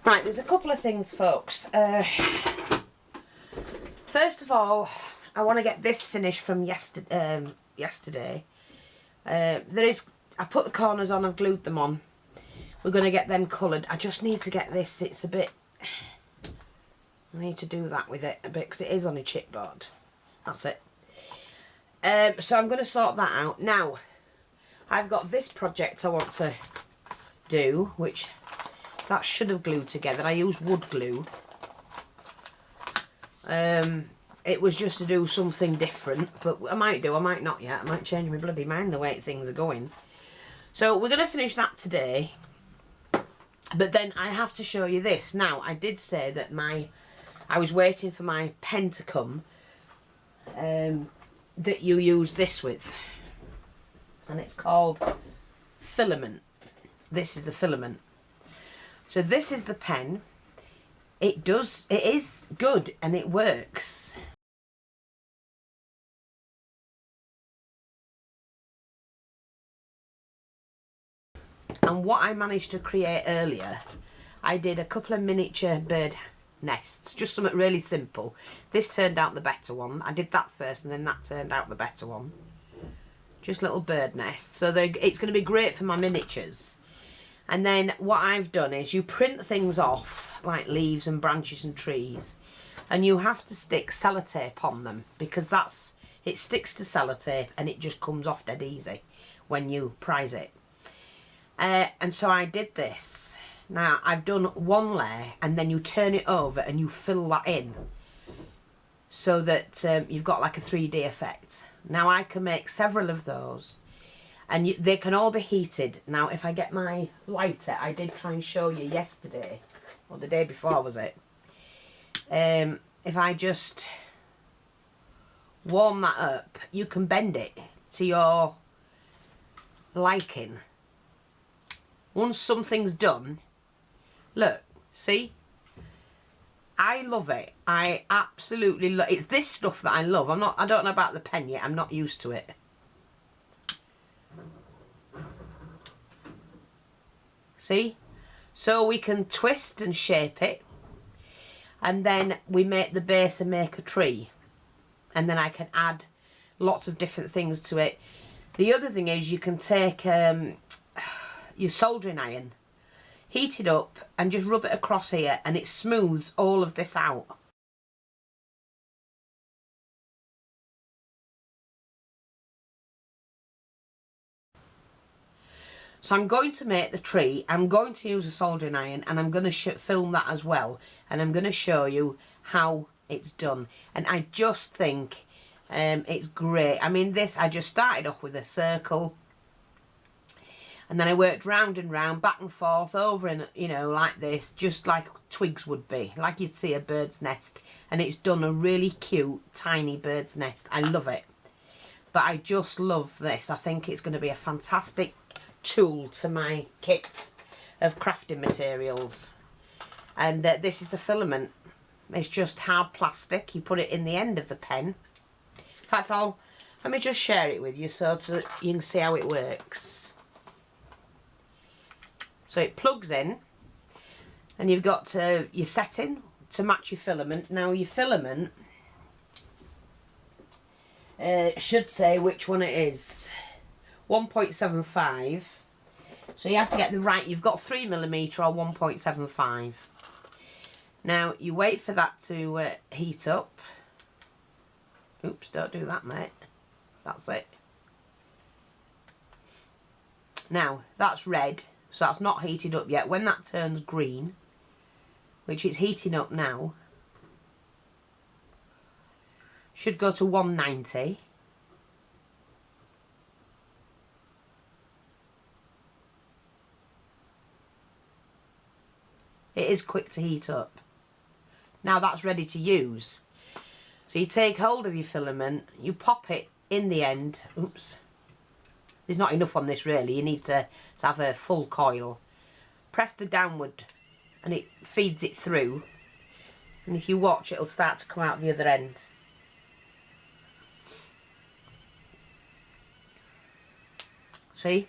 Right, there's a couple of things, folks. First of all, I want to get this finished from yesterday. I put the corners on, I've glued them on. We're going to get them coloured. I just need to get this, it's a bit... I need to do that with it a bit because it is on a chipboard. That's it. So I'm going to sort that out. Now, I've got this project I want to do, which that should have glued together. I used wood glue. It was just to do something different, but I might do, I might not yet. I might change my bloody mind the way things are going. So we're going to finish that today. But then I have to show you this. Now, I did say that I was waiting for my pen to come that you use this with. And it's called Filament. This is the Filament. So this is the pen. It is good and it works. And what I managed to create earlier, I did a couple of miniature bird nests, just something really simple. This turned out the better one. I did that first and then that turned out the better one. Just little bird nests. So it's going to be great for my miniatures. And then what I've done is you print things off, like leaves and branches and trees, and you have to stick sellotape on them because it sticks to sellotape and it just comes off dead easy when you prise it. And so I did this. Now I've done one layer and then you turn it over and you fill that in so that you've got like a 3D effect. Now I can make several of those and they can all be heated. Now if I get my lighter, I did try and show you yesterday, or the day before was it. If I just warm that up, you can bend it to your liking. Once something's done, look, see? I love it. I absolutely love it. It's this stuff that I love. I don't know about the pen yet. I'm not used to it. See? So we can twist and shape it. And then we make the base and make a tree. And then I can add lots of different things to it. The other thing is you can take your soldering iron, heat it up and just rub it across here and it smooths all of this out. So I'm going to make the tree, I'm going to use a soldering iron and I'm going to film that as well, and I'm going to show you how it's done. And I just think it's great. I mean, this, I just started off with a circle and then I worked round and round, back and forth, over and, you know, like this, just like twigs would be, like you'd see a bird's nest. And it's done a really cute, tiny bird's nest. I love it. But I just love this. I think it's going to be a fantastic tool to my kit of crafting materials. And this is the Filament. It's just hard plastic. You put it in the end of the pen. In fact, let me just share it with you so you can see how it works. So it plugs in and you've got your setting to match your filament. Now your filament should say which one it is. 1.75. So you have to get the right, you've got 3mm or 1.75. Now you wait for that to heat up. Oops, don't do that, mate. That's it. Now that's red. So that's not heated up yet. When that turns green, which it's heating up now, should go to 190. It is quick to heat up. Now that's ready to use. So you take hold of your filament, you pop it in the end. Oops. There's not enough on this really, you need to have a full coil. Press the downward and it feeds it through. And if you watch, it'll start to come out the other end. See?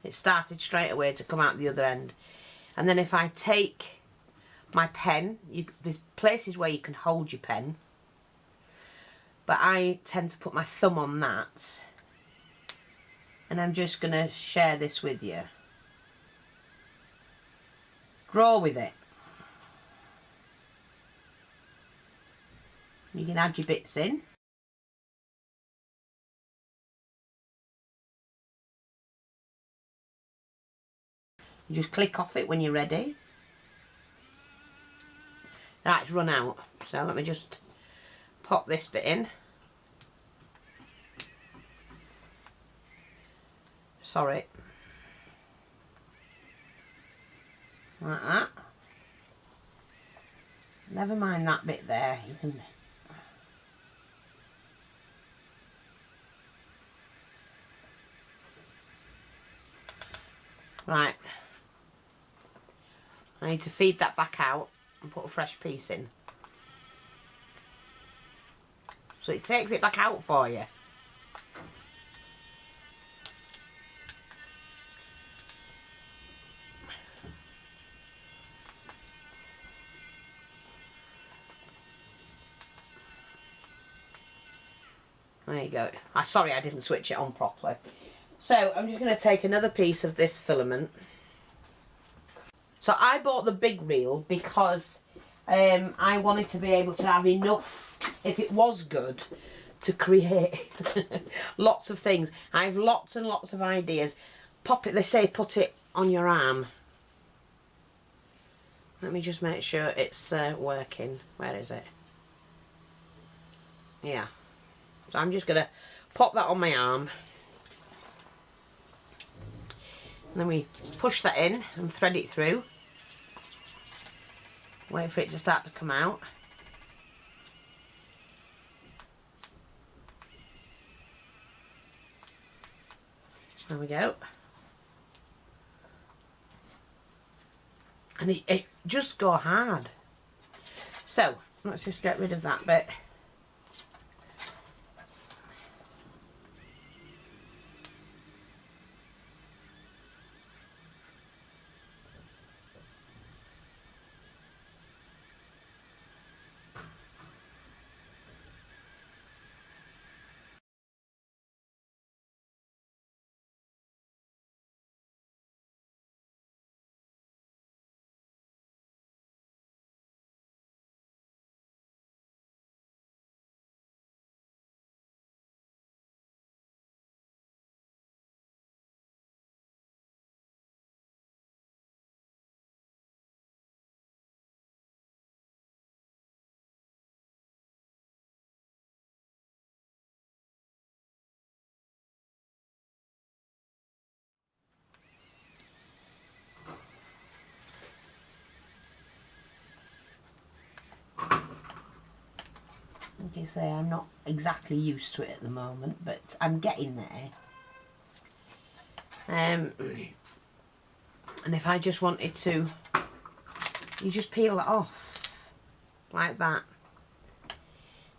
It started straight away to come out the other end. And then if I take my pen. There's places where you can hold your pen, but I tend to put my thumb on that, and I'm just going to share this with you. Draw with it. You can add your bits in. You just click off it when you're ready. Now it's run out, so let me just pop this bit in. Sorry. Like that. Never mind that bit there. You can. Right. I need to feed that back out and put a fresh piece in. So it takes it back out for you. There you go. Sorry, I didn't switch it on properly. So I'm just going to take another piece of this filament. So I bought the big reel because I wanted to be able to have enough, if it was good, to create lots of things. I have lots and lots of ideas. Pop it, they say put it on your arm. Let me just make sure it's working. Where is it? Yeah. So I'm just going to pop that on my arm. And then we push that in and thread it through. Wait for it to start to come out. There we go. And it just go hard. So let's just get rid of that bit. Like I say, I'm not exactly used to it at the moment, but I'm getting there. And if I just wanted to, you just peel it off like that.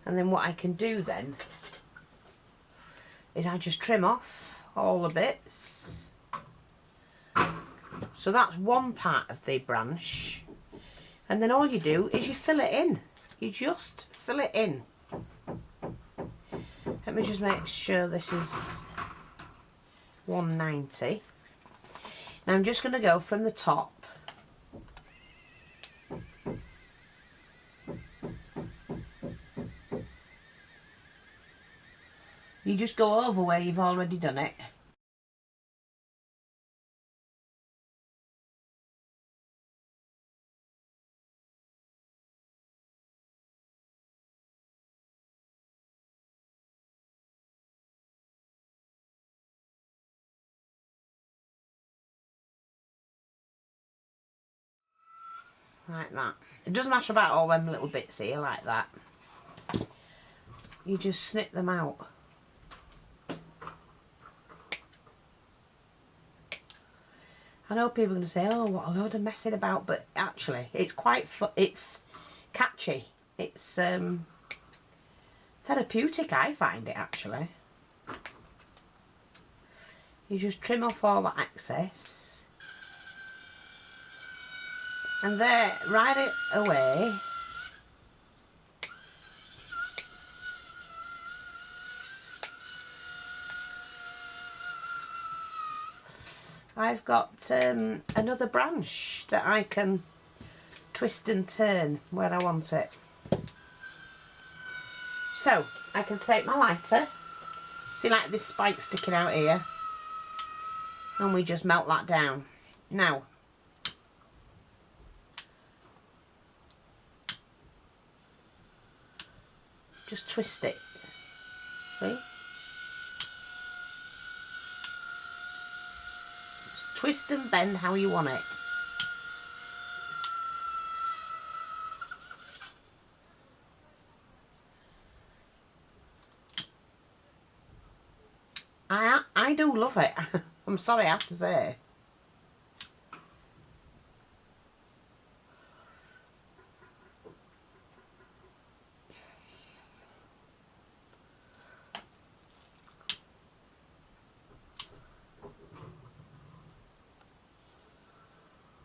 And then what I can do then is I just trim off all the bits. So that's one part of the branch. And then all you do is you fill it in. You just fill it in. Let me just make sure this is 190. Now I'm just going to go from the top. You just go over where you've already done it. Like that. It doesn't matter about all them little bits here, like that. You just snip them out. I know people are going to say, oh, what a load of messing about, but actually, it's quite it's catchy. It's therapeutic, I find it, actually. You just trim off all that excess. And there, right it away, I've got another branch that I can twist and turn where I want it. So I can take my lighter, see like this spike sticking out here, and we just melt that down. Now just twist it, see? Just twist and bend how you want it. I do love it. I'm sorry, I have to say.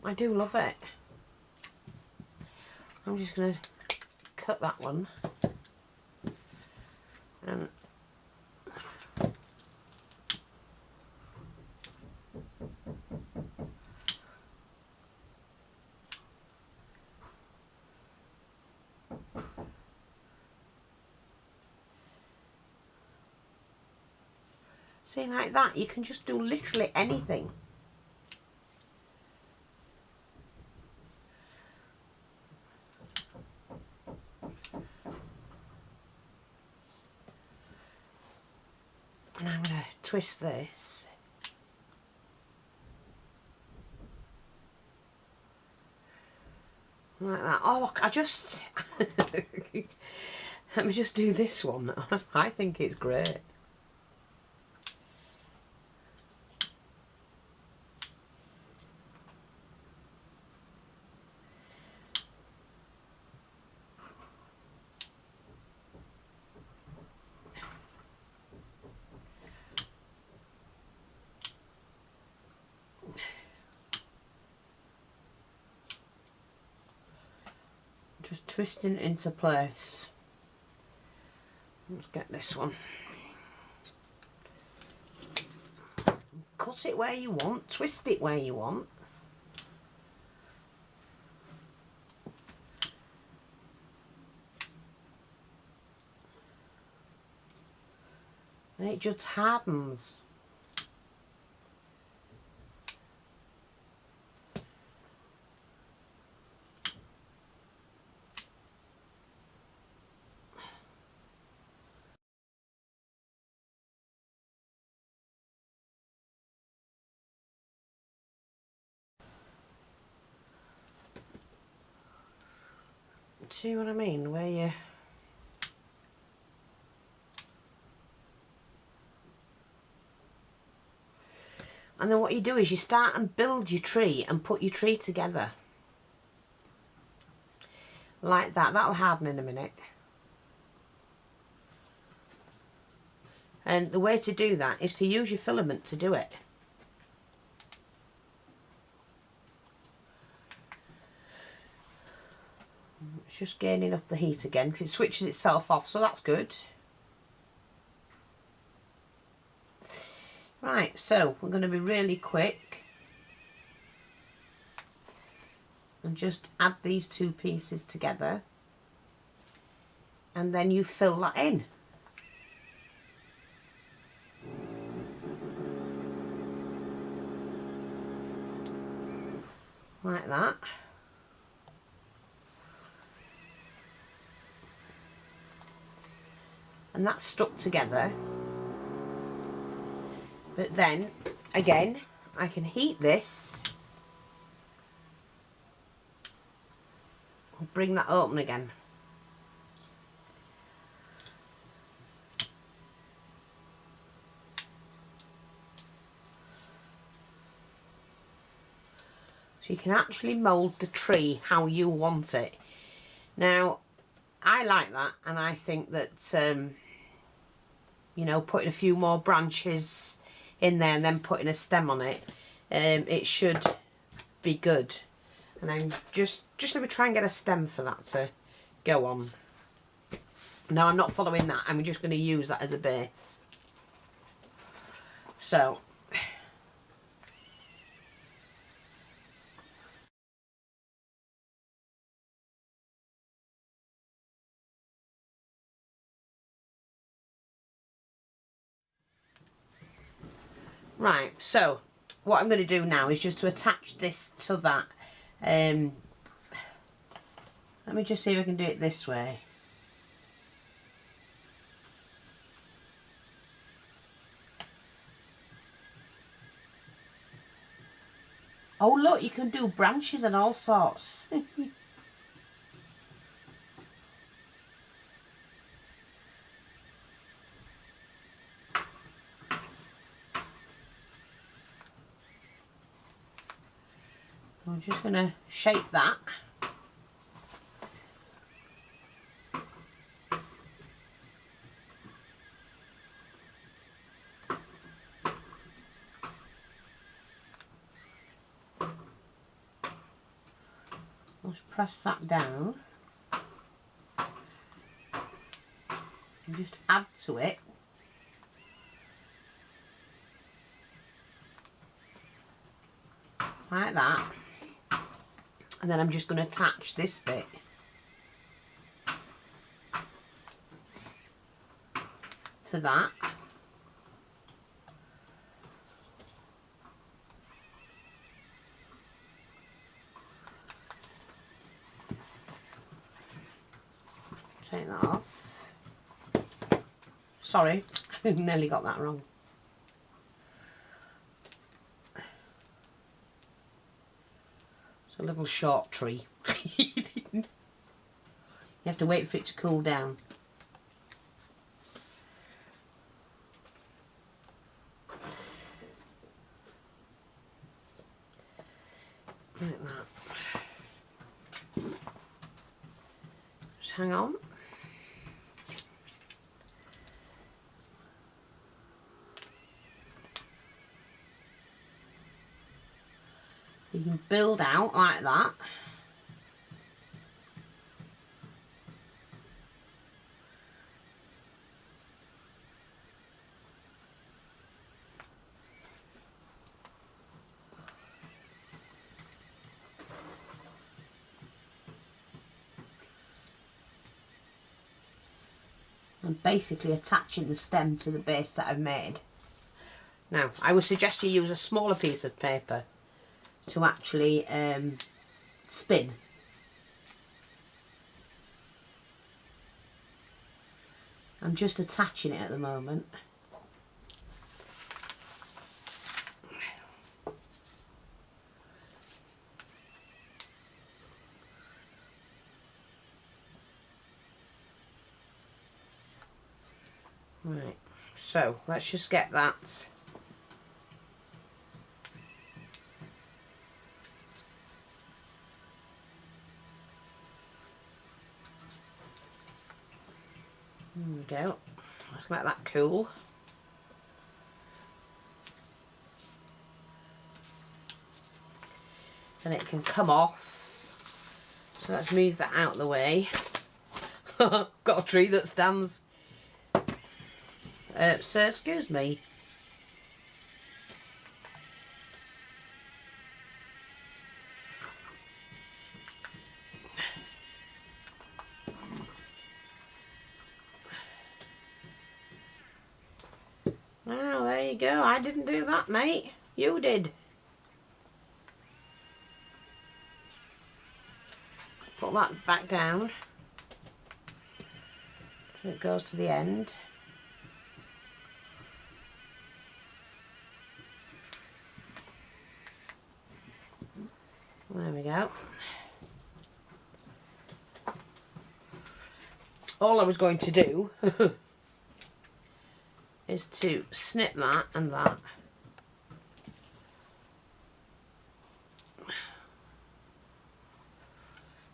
I do love it. I'm just going to cut that one. And see, like that, you can just do literally anything. And I'm going to twist this. Like that. Oh look, I just... Let me just do this one. I think it's great. Just twisting into place. Let's get this one. Cut it where you want, twist it where you want. And it just hardens. See what I mean? Where you... And then what you do is you start and build your tree and put your tree together. Like that. That'll harden in a minute. And the way to do that is to use your filament to do it. It's just gaining up the heat again because it switches itself off, so that's good. Right, so we're going to be really quick and just add these two pieces together, and then you fill that in. Like that. And that's stuck together. But then, again, I can heat this. I'll bring that open again. So you can actually mould the tree how you want it. Now, I like that, and I think that, you know, putting a few more branches in there and then putting a stem on it, it should be good. And I'm just let me try and get a stem for that to go on. Now I'm not following that, I'm just going to use that as a base. So right, so what I'm going to do now is just to attach this to that. Let me just see if I can do it this way. Oh look, you can do branches and all sorts. I'm just going to shape that. Just press that down and just add to it. Like that. And then I'm just going to attach this bit to that. Take that off. Sorry, I nearly got that wrong. It's a little short tree. You have to wait for it to cool down. Like that. Just hang on. You can build out like that. And basically attaching the stem to the base that I've made. Now, I would suggest you use a smaller piece of paper to actually spin. I'm just attaching it at the moment. Right, so let's just get that. There we go. Let's let that cool. Then it can come off. So let's move that out of the way. Got a tree that stands. So excuse me. Well, there you go. I didn't do that, mate. You did. Put that back down so it goes to the end. There we go. All I was going to do is to snip that and that.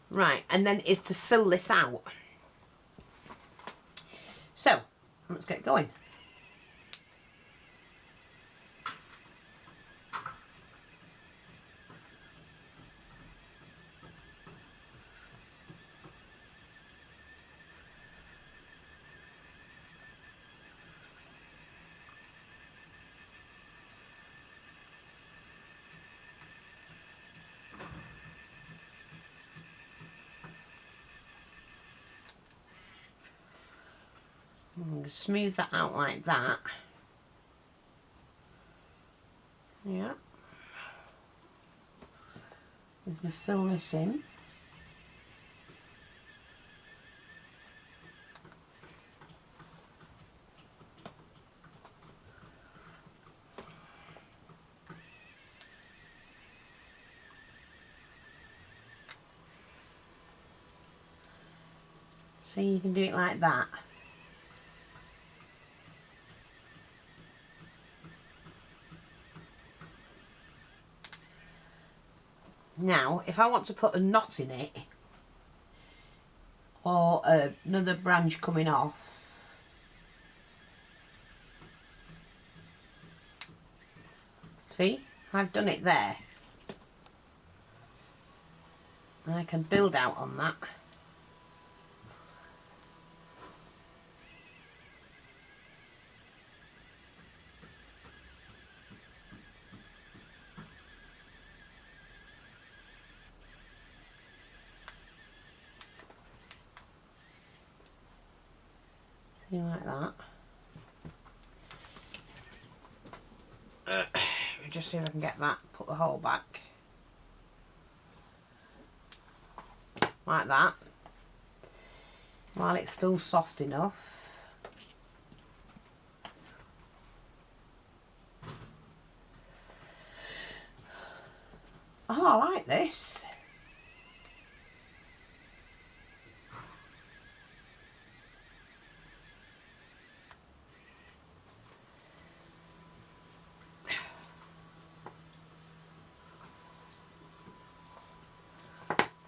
Right, and then is to fill this out. So, let's get going. I'm going to smooth that out like that. Yeah. I'm going to fill this in. So you can do it like that. Now, if I want to put a knot in it, or another branch coming off, see, I've done it there. And I can build out on that. See, like that. Just see if I can get that, put the hole back. Like that. While it's still soft enough. Oh, I like this.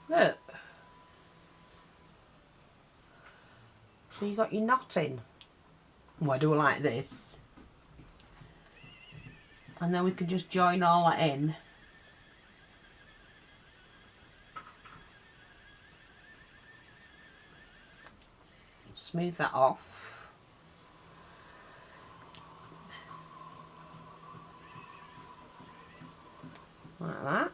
Look. So you got your knot in. Oh, I do it like this. And then we can just join all that in. Smooth that off. Like that.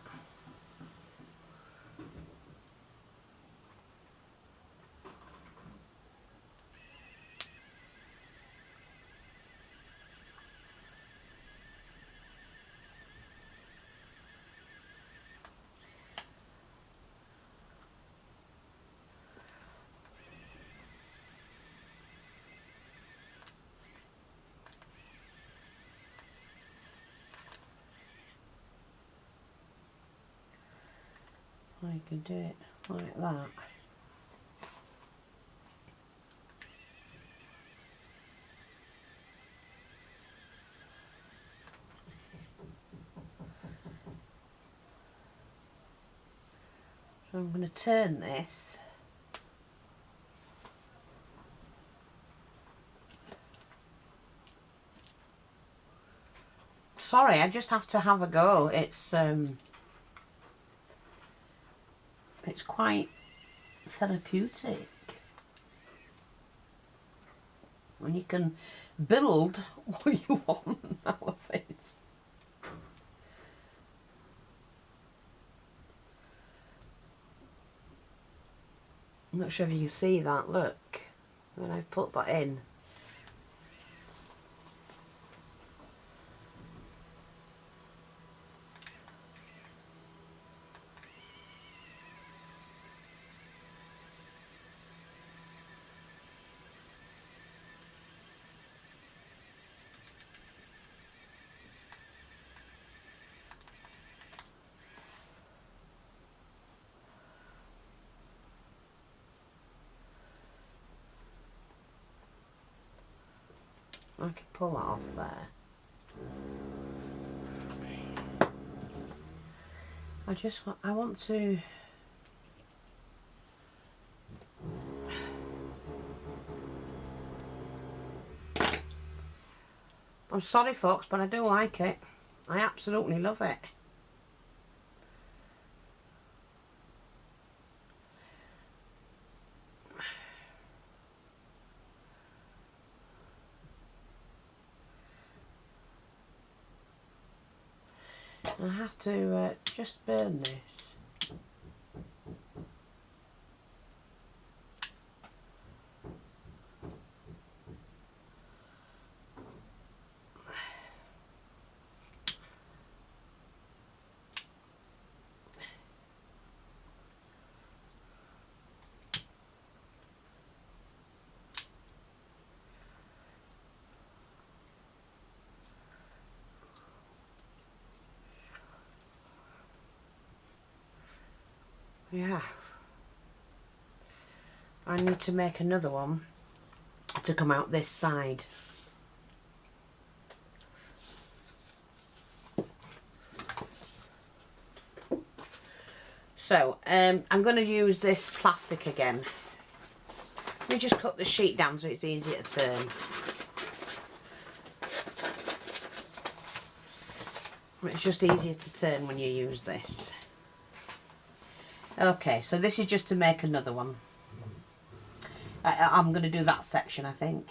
I can do it like that. So I'm going to turn this. Sorry, I just have to have a go. It's quite therapeutic when you can build what you want out of it. I'm not sure if you can see that, look, when I've put that in. I can pull that off there. I want to I'm sorry folks, but I do like it. I absolutely love it. I have to just burn this. Yeah. I need to make another one to come out this side. So, I'm going to use this plastic again. Let me just cut the sheet down so it's easier to turn. It's just easier to turn when you use this. Okay, so this is just to make another one. I'm going to do that section, I think.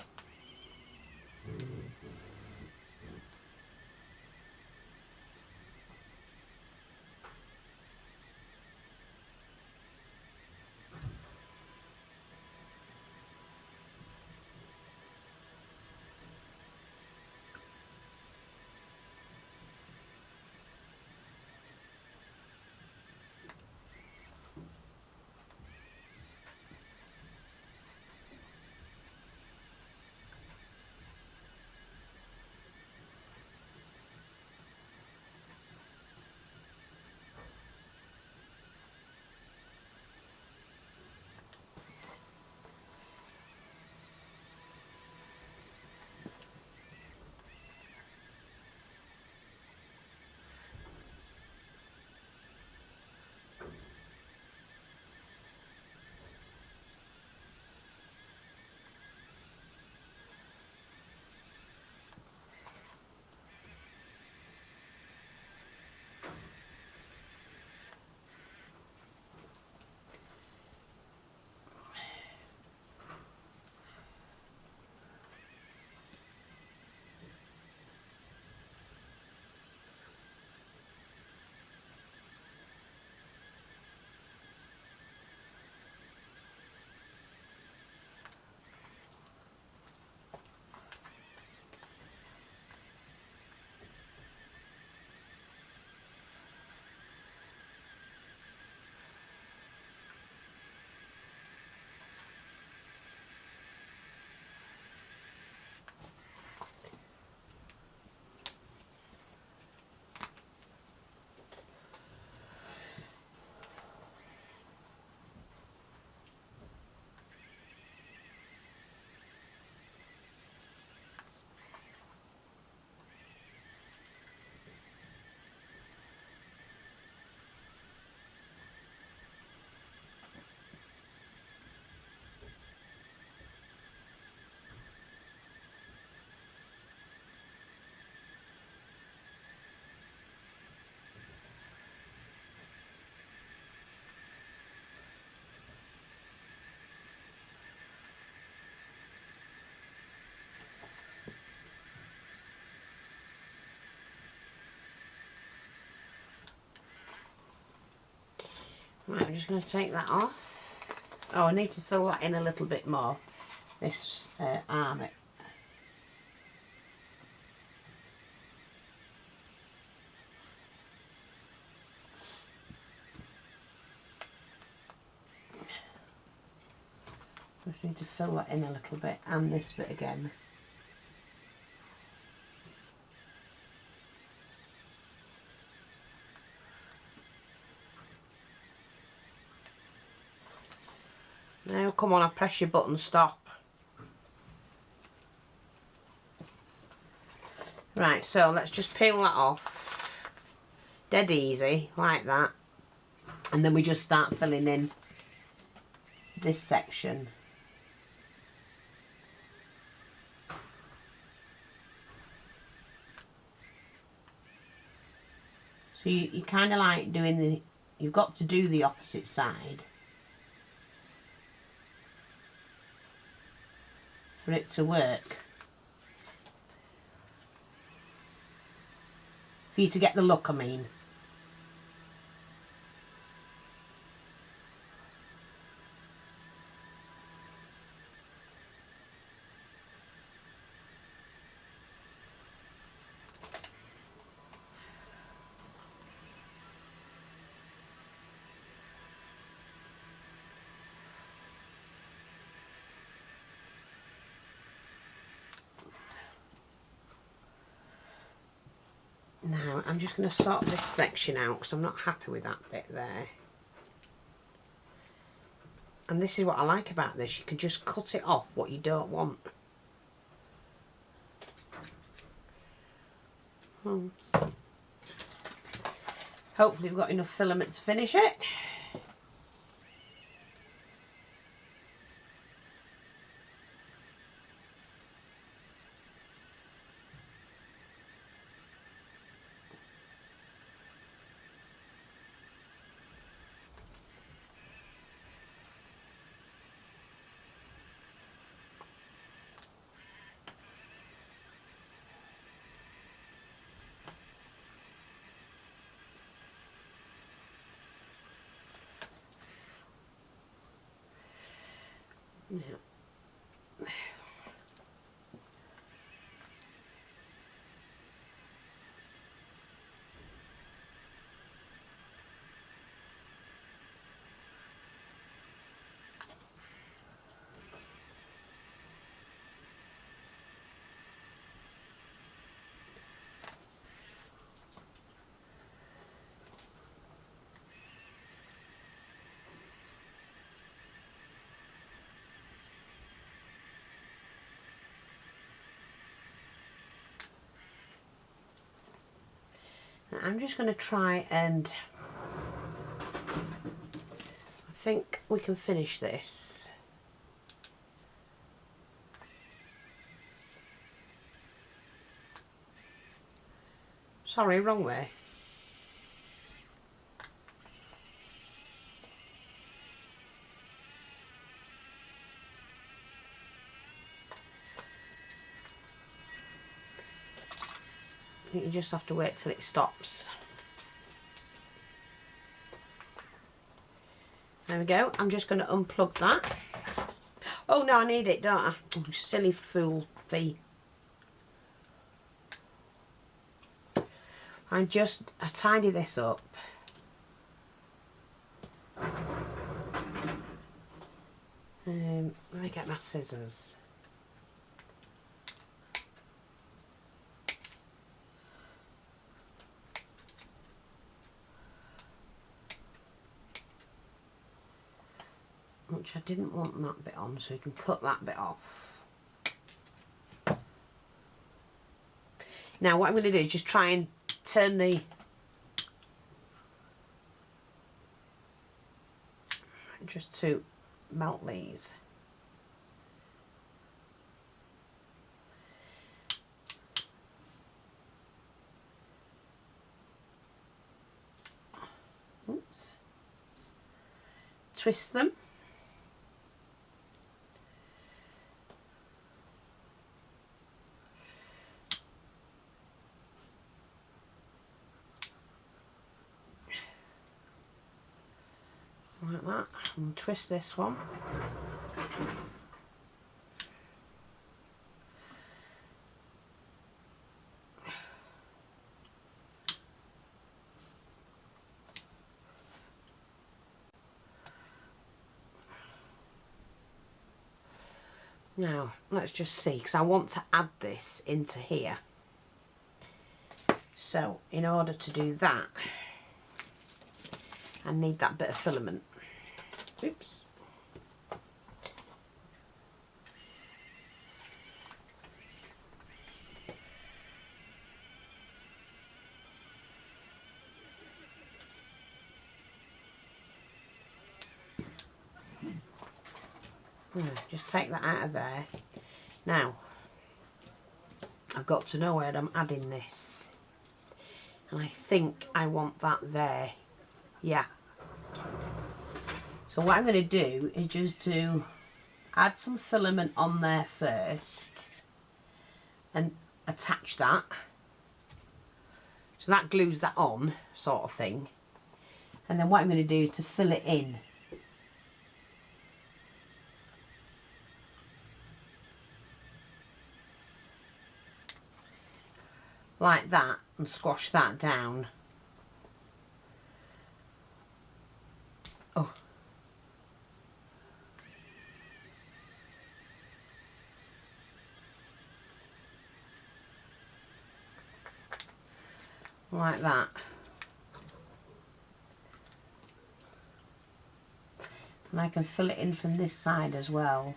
Right, I'm just going to take that off. Oh, I need to fill that in a little bit more. This arm. I just need to fill that in a little bit, and this bit again. Now, come on, I press your button, stop. Right, so let's just peel that off. Dead easy, like that. And then we just start filling in this section. So you kind of like doing the, you've got to do the opposite side for it to work. For you to get the look, I mean. Now, I'm just going to sort this section out because I'm not happy with that bit there. And this is what I like about this, you can just cut it off what you don't want. Hopefully we've got enough filament to finish it. Yeah. I'm just going to try and I think we can finish this. Sorry, wrong way. I think you just have to wait till it stops. There we go. I'm just going to unplug that. Oh no, I need it, don't I? Oh, silly fool thee. I tidy this up. Let me get my scissors. Which I didn't want that bit on, so you can cut that bit off. Now what I'm going to do is just try and turn the just to melt these. Oops. Twist them. Like that, and twist this one. Now, let's just see, because I want to add this into here. So, in order to do that, I need that bit of filament. Oops. Just take that out of there. Now, I've got to know where I'm adding this. And I think I want that there. Yeah. So what I'm going to do is just to add some filament on there first and attach that. So that glues that on, sort of thing. And then what I'm going to do is to fill it in. Like that, and squash that down. Oh. Like that. And I can fill it in from this side as well.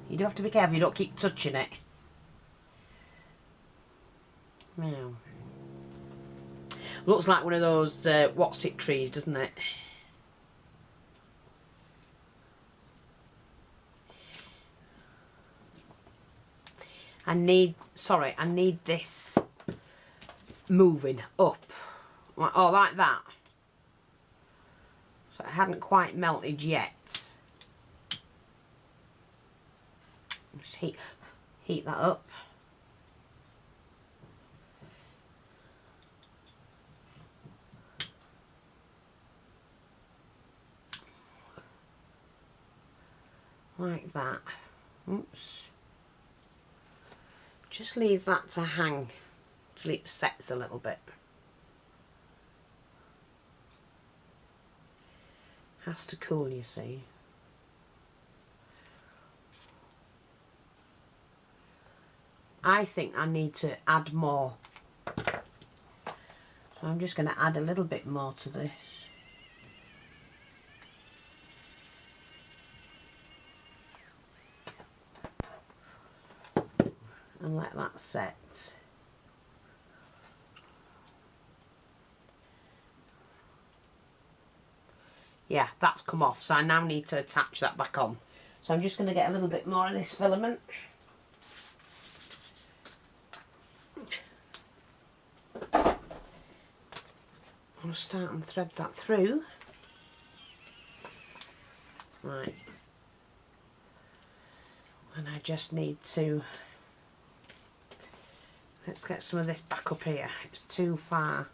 You do have to be careful you don't keep touching it. Now, looks like one of those what's it trees, doesn't it? I need this moving up, like that. So it hadn't quite melted yet. Just heat that up. Like that. Oops. Just leave that to hang till it sets a little bit. Has to cool, you see. I think I need to add more. So I'm just going to add a little bit more to this. And let that set. Yeah, that's come off, so I now need to attach that back on. So I'm just going to get a little bit more of this filament. I'll start and thread that through. Right. And I just need to, let's get some of this back up here. It's too far.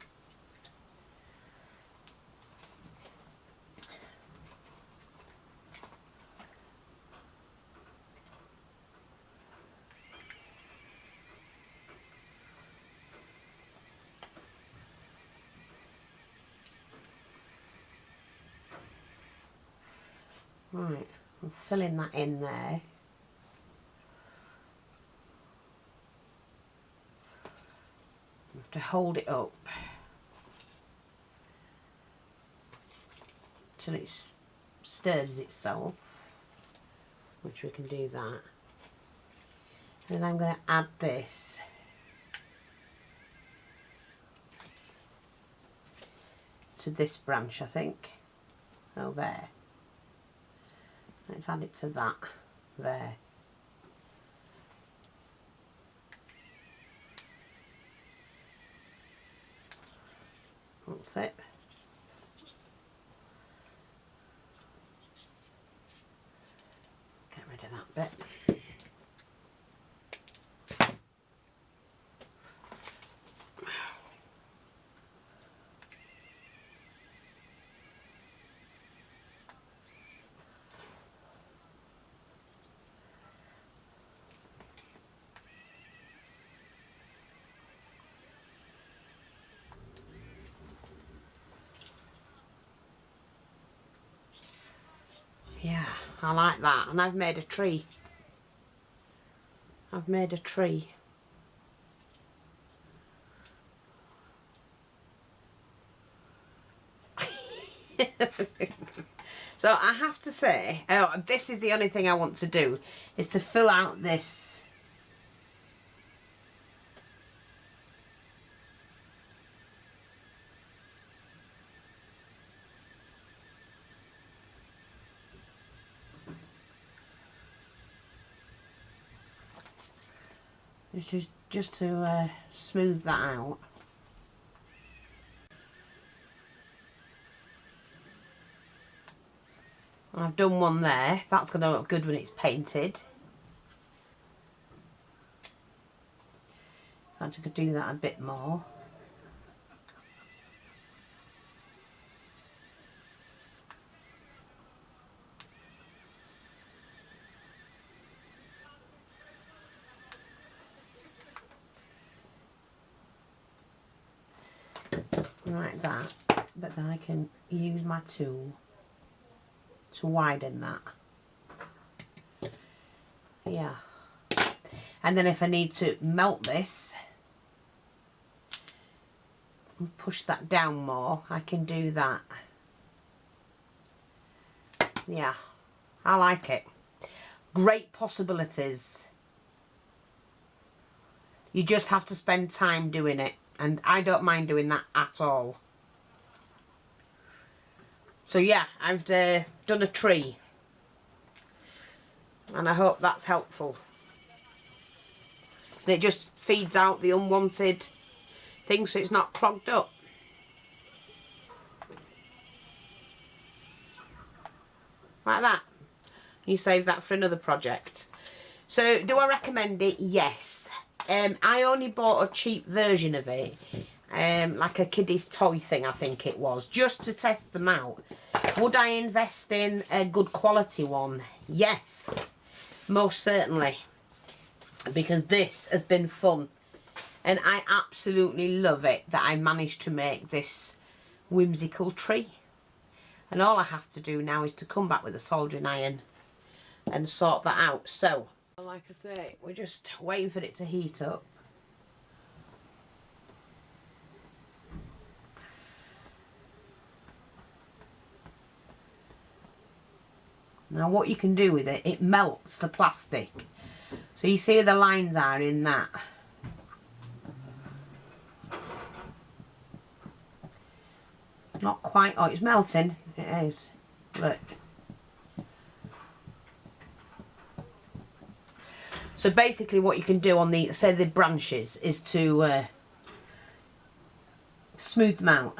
Right, I'm filling that in there. To hold it up till it stirs itself, which we can do that. And I'm going to add this to this branch, I think. Oh, there. Let's add it to that there. That's it. Get rid of that bit. Yeah, I like that. And I've made a tree. I've made a tree. So I have to say, this is the only thing I want to do, is to fill out this. Which is just to smooth that out. I've done one there. That's going to look good when it's painted. I could do that a bit more. Like that. But then I can use my tool to widen that. Yeah. And then if I need to melt this and push that down more, I can do that. Yeah, I like it. Great possibilities. You just have to spend time doing it, and I don't mind doing that at all. So yeah, I've done a tree, and I hope that's helpful. And it just feeds out the unwanted things so it's not clogged up. Like that. You save that for another project. So do I recommend it? Yes. I only bought a cheap version of it, like a kiddie's toy thing I think it was, just to test them out. Would I invest in a good quality one? Yes, most certainly, because this has been fun and I absolutely love it that I managed to make this whimsical tree. And all I have to do now is to come back with a soldering iron and sort that out. So like I say, we're just waiting for it to heat up. Now what you can do with it, it melts the plastic. So you see the lines are in that. Not quite, oh it's melting, it is, look. So basically what you can do on the, say the branches, is to smooth them out.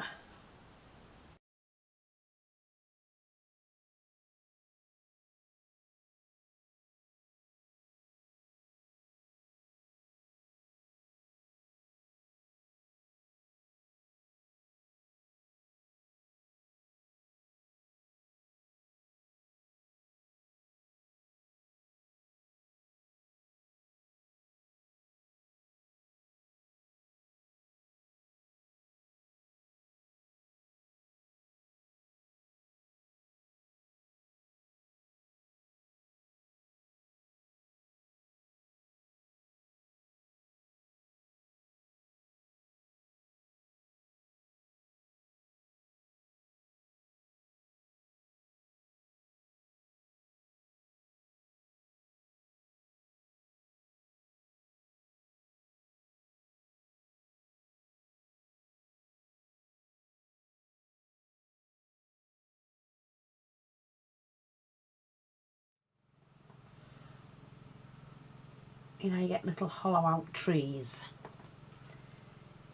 You know, you get little hollow out trees.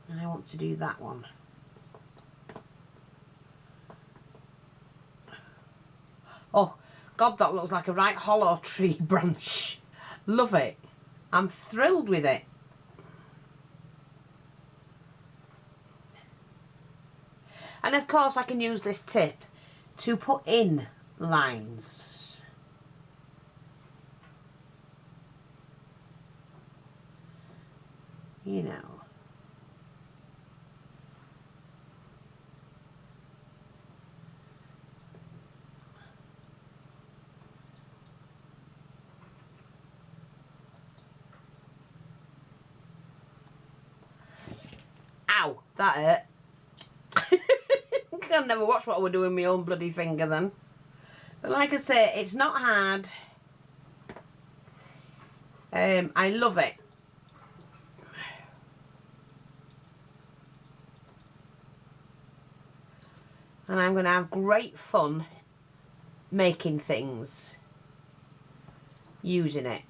And I want to do that one. Oh, God, that looks like a right hollow tree branch. Love it. I'm thrilled with it. And of course I can use this tip to put in lines. You know. Ow, that hurt. I never watched what I would do with my own bloody finger then. But like I say, it's not hard. I love it. And I'm going to have great fun making things using it.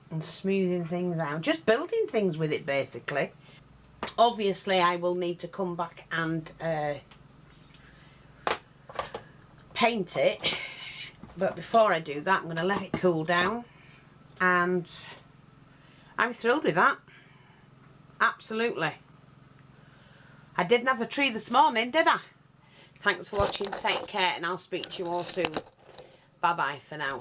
And smoothing things out, just building things with it basically. Obviously I will need to come back and paint it, but before I do that I'm going to let it cool down, and I'm thrilled with that. Absolutely. I didn't have a tree this morning, did I? Thanks for watching, take care, and I'll speak to you all soon. Bye bye for now.